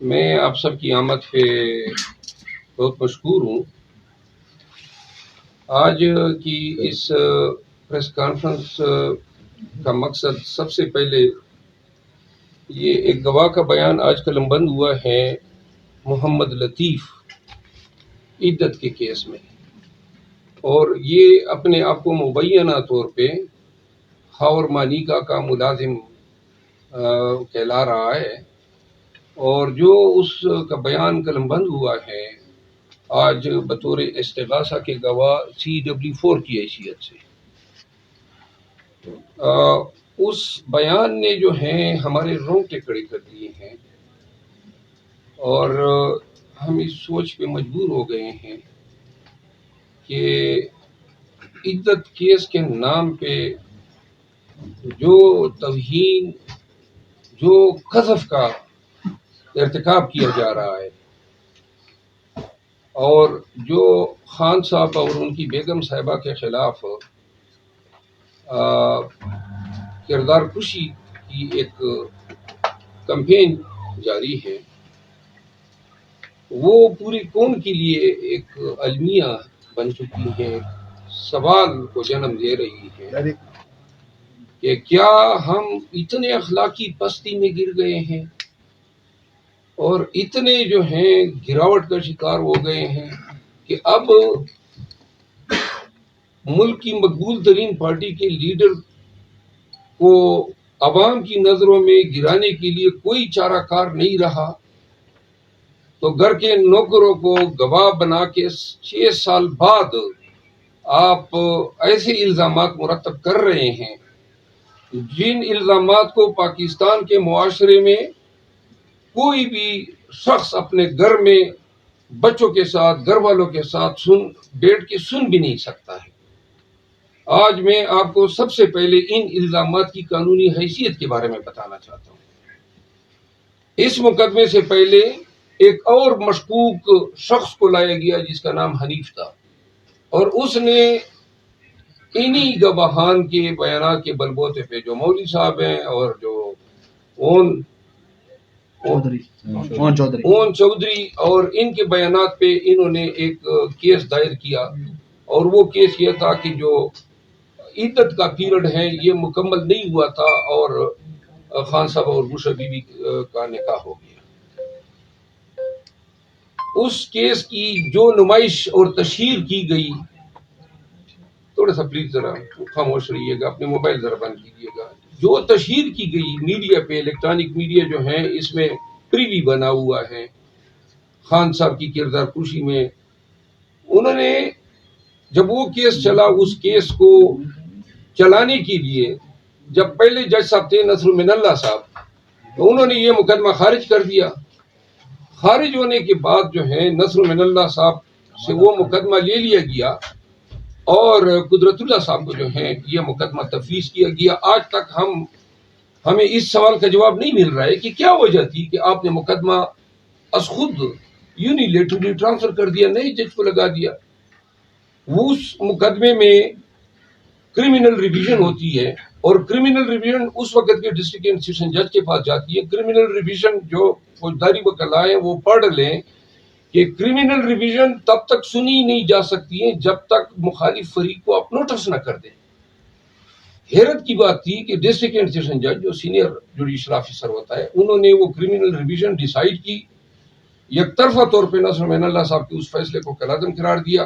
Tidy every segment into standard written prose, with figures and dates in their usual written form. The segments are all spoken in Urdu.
میں آپ سب کی آمد پہ بہت مشکور ہوں۔ آج کی اس پریس کانفرنس کا مقصد سب سے پہلے یہ ایک گواہ کا بیان آج قلم بند ہوا ہے محمد لطیف عدت کے کیس میں، اور یہ اپنے آپ کو مبینہ طور پہ خاور مانیکا کا ملازم کہلا رہا ہے، اور جو اس کا بیان قلم بند ہوا ہے آج بطور استغاثہ کے گواہ CW4 کی حیثیت سے، اس بیان نے جو ہیں ہمارے رونگٹے کھڑے کر دیے ہیں، اور ہم اس سوچ پہ مجبور ہو گئے ہیں کہ عدت کیس کے نام پہ جو توہین، جو قذف کا ارتکاب کیا جا رہا ہے، اور جو خان صاحب اور ان کی بیگم صاحبہ کے خلاف کردار کشی کی ایک کمپین جاری ہے، وہ پوری قوم کے لیے ایک المیہ بن چکی ہے، سوال کو جنم دے رہی ہے کہ کیا ہم اتنے اخلاقی پستی میں گر گئے ہیں اور اتنے جو ہیں گراوٹ کا شکار ہو گئے ہیں کہ اب ملک کی مقبول ترین پارٹی کے لیڈر کو عوام کی نظروں میں گرانے کے لیے کوئی چارہ کار نہیں رہا، تو گھر کے نوکروں کو گواہ بنا کے 6 سال بعد آپ ایسے الزامات مرتب کر رہے ہیں جن الزامات کو پاکستان کے معاشرے میں کوئی بھی شخص اپنے گھر میں بچوں کے ساتھ، گھر والوں کے ساتھ بیٹھ کے سن بھی نہیں سکتا ہے۔ آج میں آپ کو سب سے پہلے ان الزامات کی قانونی حیثیت کے بارے میں بتانا چاہتا ہوں۔ اس مقدمے سے پہلے ایک اور مشکوک شخص کو لایا گیا جس کا نام حنیف تھا، اور اس نے انہی گواہان کے بیانات کے بلبوتے پہ، جو مولوی صاحب ہیں اور جو اون چودھری اور ان کے بیانات پہ انہوں نے ایک کیس دائر کیا، اور وہ کیس یہ تھا کہ جو عدت کا پیریڈ ہے یہ مکمل نہیں ہوا تھا اور خان صاحب اور گلشن بی بی کا نکاح ہو گیا۔ اس کیس کی جو نمائش اور تشہیر کی گئی، تھوڑا سا پلیز ذرا خاموش رہیے گا، اپنے موبائل ذرا بند کیجیے گا، جو تشہیر کی گئی میڈیا پہ، الیکٹرانک میڈیا جو ہے اس میں پریوی بنا ہوا ہے خان صاحب کی کردار کشی میں۔ انہوں نے جب وہ کیس چلا، اس کیس کو چلانے کے لیے جب پہلے جج صاحب تھے نصر من اللہ صاحب، تو انہوں نے یہ مقدمہ خارج کر دیا۔ خارج ہونے کے بعد جو ہے نصر من اللہ صاحب سے وہ مقدمہ لے لیا گیا، اور قدرت اللہ صاحب کو جو ہے یہ مقدمہ تفویض کیا گیا۔ آج تک ہمیں اس سوال کا جواب نہیں مل رہا ہے کہ کیا وجہ تھی کہ آپ نے مقدمہ از خود یونیلیٹرلی ٹرانسفر کر دیا، نئے جج کو لگا دیا۔ وہ اس مقدمے میں کرمنل ریویژن ہوتی ہے، اور کرمنل ریویژن اس وقت کے ڈسٹرکٹ اینڈ سیشن جج کے پاس جاتی ہے۔ کرمنل ریویژن جو فوجداری وکلاء ہیں وہ پڑھ لیں کہ کرمنل ریویژن تب تک سنی نہیں جا سکتی ہے جب تک مخالف فریق کو آپ نوٹس نہ کر دیں۔ حیرت کی بات تھی کہ ڈسٹرکٹ اینڈ سیشن جج جو سینئر جوڈیشل آفیسر ہوتا ہے، انہوں نے وہ کرمنل ریویژن ڈیسائیڈ کی، یک طرفہ طور پہ نصر من اللہ صاحب کے اس فیصلے کو کالعدم قرار دیا،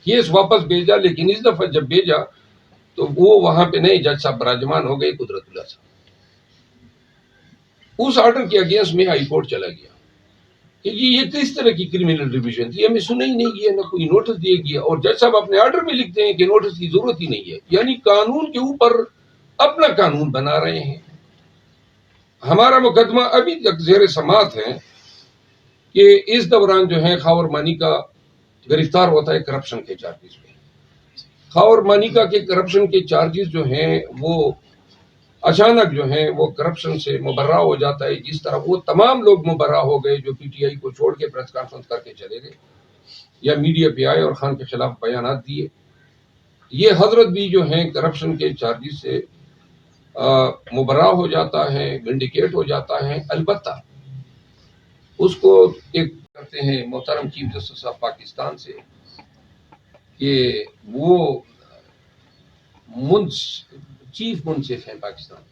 کیس واپس بھیجا، لیکن اس دفعہ جب بھیجا تو وہ وہاں پہ نئے جج صاحب براجمان ہو گئے، قدرت اللہ صاحب۔ اس آرڈر کے اگینسٹ میں ہائی کورٹ چلا گیا کہ یہ کس طرح کی کرمنل ریویژن تھی، ہمیں سنا ہی نہیں گیا، نہ کوئی نوٹس دیا گیا، اور جج صاحب اپنے آرڈر میں لکھتے ہیں کہ نوٹس کی ضرورت ہی نہیں ہے، یعنی قانون کے اوپر اپنا قانون بنا رہے ہیں۔ ہمارا مقدمہ ابھی تک زیر سماعت ہے کہ اس دوران جو ہے خاور مانیکا گرفتار ہوتا ہے کرپشن کے چارجز پہ۔ خاور مانیکا کے کرپشن کے چارجز جو ہیں وہ اچانک جو ہیں وہ کرپشن سے مبرہ ہو جاتا ہے، جس طرح وہ تمام لوگ مبرہ ہو گئے جو PTI کو چھوڑ کے پریس کانفرنس کر کے چلے گئے یا میڈیا پہ آئے اور خان کے خلاف بیانات دیے۔ یہ حضرت بھی جو ہیں کرپشن کے چارجز سے مبرہ ہو جاتا ہے، ونڈیکیٹ ہو جاتا ہے۔ البتہ اس کو ایک کرتے ہیں محترم چیف جسٹس آف پاکستان سے کہ وہ چیف منصف ہیں پاکستان،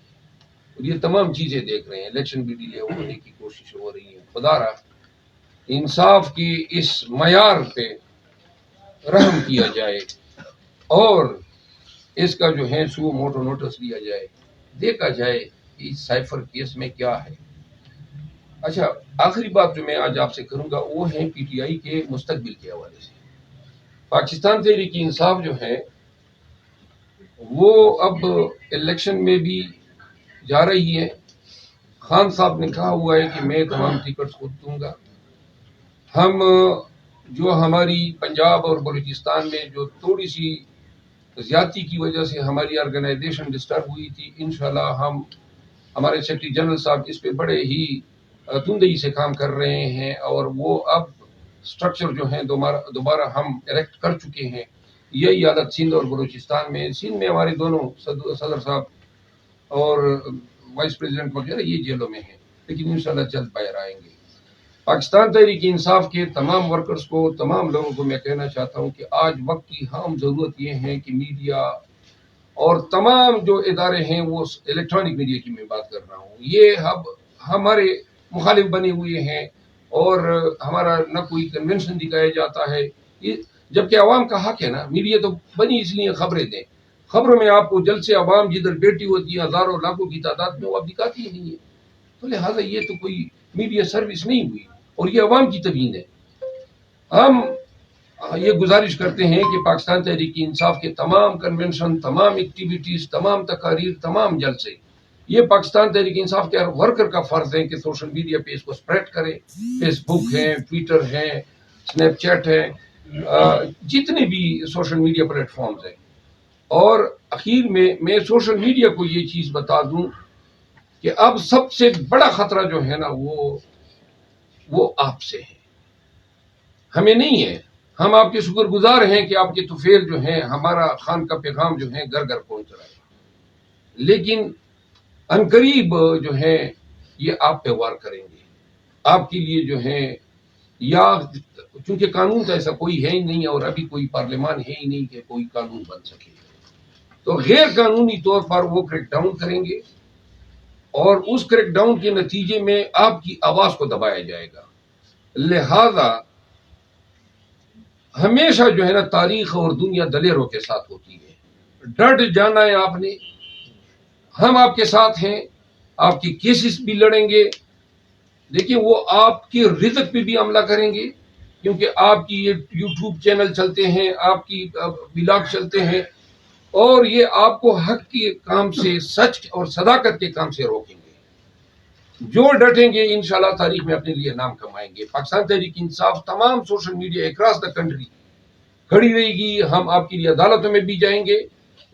اور یہ تمام چیزیں دیکھ رہے ہیں، الیکشن بھی ڈیلے ہونے کی کوشش ہو رہی ہے. خدا را انصاف کی اس معیار پہ رحم کیا جائے اور اس کا جو ہے سو موٹو نوٹس لیا جائے، دیکھا جائے کہ اس سائفر کیس میں کیا ہے. اچھا، آخری بات جو میں آج آپ سے کروں گا وہ ہے پی ٹی آئی کے مستقبل کے حوالے سے. پاکستان تحریک انصاف جو ہے وہ اب الیکشن میں بھی جا رہی ہے. خان صاحب نے کہا ہوا ہے کہ میں تمام ٹکٹس خود دوں گا. ہم جو ہماری پنجاب اور بلوچستان میں جو تھوڑی سی زیادتی کی وجہ سے ہماری آرگنائزیشن ڈسٹرب ہوئی تھی، انشاءاللہ ہمارے سیکرٹری جنرل صاحب اس پہ بڑے ہی تندئی سے کام کر رہے ہیں، اور وہ اب سٹرکچر جو ہیں دوبارہ ہم اریکٹ کر چکے ہیں. یہی حالت سندھ اور بلوچستان میں. سندھ میں ہمارے دونوں صدر صاحب اور وائس پریزیڈنٹ وغیرہ یہ جیلوں میں ہیں، لیکن انشاءاللہ جلد باہر آئیں گے. پاکستان تحریک انصاف کے تمام ورکرز کو، تمام لوگوں کو میں کہنا چاہتا ہوں کہ آج وقت کی ہم ضرورت یہ ہے کہ میڈیا اور تمام جو ادارے ہیں، وہ الیکٹرانک میڈیا کی میں بات کر رہا ہوں، یہ اب ہمارے مخالف بنے ہوئے ہیں اور ہمارا نہ کوئی کنونشن دکھایا جاتا ہے، جبکہ عوام کا حق ہے نا. میڈیا تو بنی اس لیے خبریں دیں. خبروں میں آپ کو جلد سے عوام جدھر بیٹھی ہوتی ہے ہزاروں لاکھوں کی تعداد میں، وہ آپ دکھاتی ہی نہیں ہے. تو لہٰذا یہ تو کوئی میڈیا سروس نہیں ہوئی، اور یہ عوام کی توہین ہے. ہم یہ گزارش کرتے ہیں کہ پاکستان تحریک انصاف کے تمام کنونشن، تمام ایکٹیویٹیز، تمام تقاریر، تمام جلسے، یہ پاکستان تحریک انصاف کے ہر ورکر کا فرض ہے کہ سوشل میڈیا پہ اس کو سپریڈ کرے. فیس بک ہے، ٹویٹر ہے، سنیپ چیٹ ہے، جتنے بھی سوشل میڈیا پلیٹ فارمز ہیں. اور اخیر میں سوشل میڈیا کو یہ چیز بتا دوں کہ اب سب سے بڑا خطرہ جو ہے نا وہ آپ سے ہے، ہمیں نہیں ہے. ہم آپ کے شکر گزار ہیں کہ آپ کے طفیل جو ہیں ہمارا خان کا پیغام جو ہے گھر گھر پہنچ رہا ہے، لیکن عنقریب جو ہے یہ آپ پہ وار کریں گے. آپ کے لیے جو ہے، یا چونکہ قانون کا ایسا کوئی ہے ہی نہیں، اور ابھی کوئی پارلیمان ہے ہی نہیں کہ کوئی قانون بن سکے، تو غیر قانونی طور پر وہ کریک ڈاؤن کریں گے، اور اس کریک ڈاؤن کے نتیجے میں آپ کی آواز کو دبایا جائے گا. لہذا ہمیشہ جو ہے نا تاریخ اور دنیا دلیروں کے ساتھ ہوتی ہے. ڈٹ جانا ہے آپ نے. ہم آپ کے ساتھ ہیں، آپ کی کیسز بھی لڑیں گے. دیکھیں، وہ آپ کی رزق پہ بھی حملہ کریں گے، کیونکہ آپ کی یہ یوٹیوب چینل چلتے ہیں، آپ کی ولاگ چلتے ہیں، اور یہ آپ کو حق کے کام سے، سچ اور صداقت کے کام سے روکیں گے. جو ڈٹیں گے انشاءاللہ تاریخ میں اپنے لیے نام کمائیں گے. پاکستان تحریک انصاف تمام social media across the country کھڑی رہے گی. ہم آپ کے لیے عدالتوں میں بھی جائیں گے،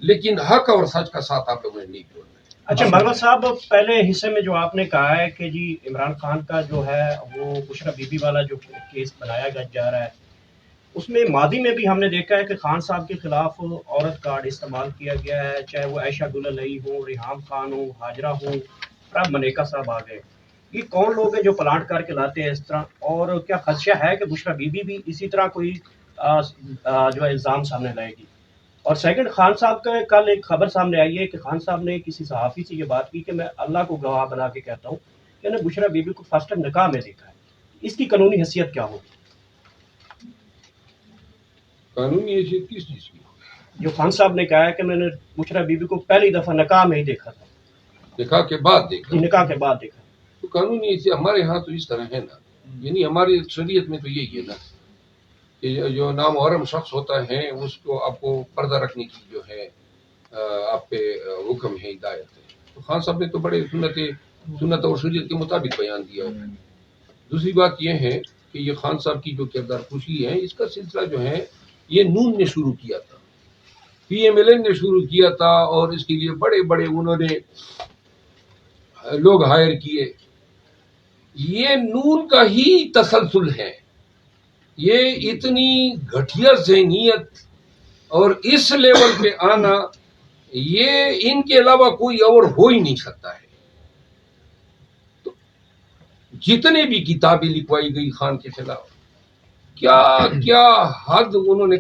لیکن حق اور سچ کا ساتھ آپ لوگوں نے نہیں چھوڑنا. اچھا مروت صاحب، پہلے حصے میں جو آپ نے کہا ہے کہ جی عمران خان کا جو ہے وہ بشرا بی بی والا جو کیس بنایا جا رہا ہے، اس میں ماضی میں بھی ہم نے دیکھا ہے کہ خان صاحب کے خلاف عورت کارڈ استعمال کیا گیا ہے، چاہے وہ عائشہ گلالئی ہوں، ریحام خان ہوں، ہاجرہ ہوں، اب منیکا صاحب آ گئے. یہ کون لوگ ہیں جو پلانٹ کر کے لاتے ہیں اس طرح؟ اور کیا خدشہ ہے کہ بشرا بی بی بھی اسی طرح کوئی جو ہے الزام سامنے لائے گی؟ اور سیکنڈ، خان صاحب کا کل ایک خبر سامنے آئی ہے کہ خان صاحب نے کسی صحافی سے یہ بات کی کہ میں اللہ کو گواہ بنا کے کہتا ہوں کہ میں نے بشرا بی بی کو فرسٹ ٹائم نکاح میں دیکھا ہے. اس کی قانونی حیثیت کیا ہوگی؟ قانونی حیثیت کس چیز کی؟ جو خان صاحب نے کہا ہے کہ میں نے بشرا بی بی کو پہلی دفعہ نکاح میں ہی دیکھا تھا. نکاح کے بعد دیکھا؟ جی، نکاح کے بعد دیکھا. تو قانونی حیثیت ہمارے ہاں تو اس طرح ہے نا، یعنی ہماری شریعت میں تو یہی ہے نا کہ جو نامحرم شخص ہوتا ہے اس کو آپ کو پردہ رکھنے کی جو ہے آپ پہ حکم ہے، ہدایت ہے. تو خان صاحب نے تو بڑے سنت اور شریعت کے مطابق بیان دیا ہے. دوسری بات یہ ہے کہ یہ خان صاحب کی جو کردار خوشی ہے، اس کا سلسلہ جو ہے یہ نون نے شروع کیا تھا، پی ایم ایل این نے شروع کیا تھا، اور اس کے لیے بڑے بڑے انہوں نے لوگ ہائر کیے. یہ نون کا ہی تسلسل ہے. یہ اتنی گھٹیا ذہنیت اور اس لیول پہ آنا، یہ ان کے علاوہ کوئی اور ہو ہی نہیں سکتا ہے. تو جتنے بھی کتابیں لکھوائی گئی خان کے خلاف، کیا کیا حد انہوں نے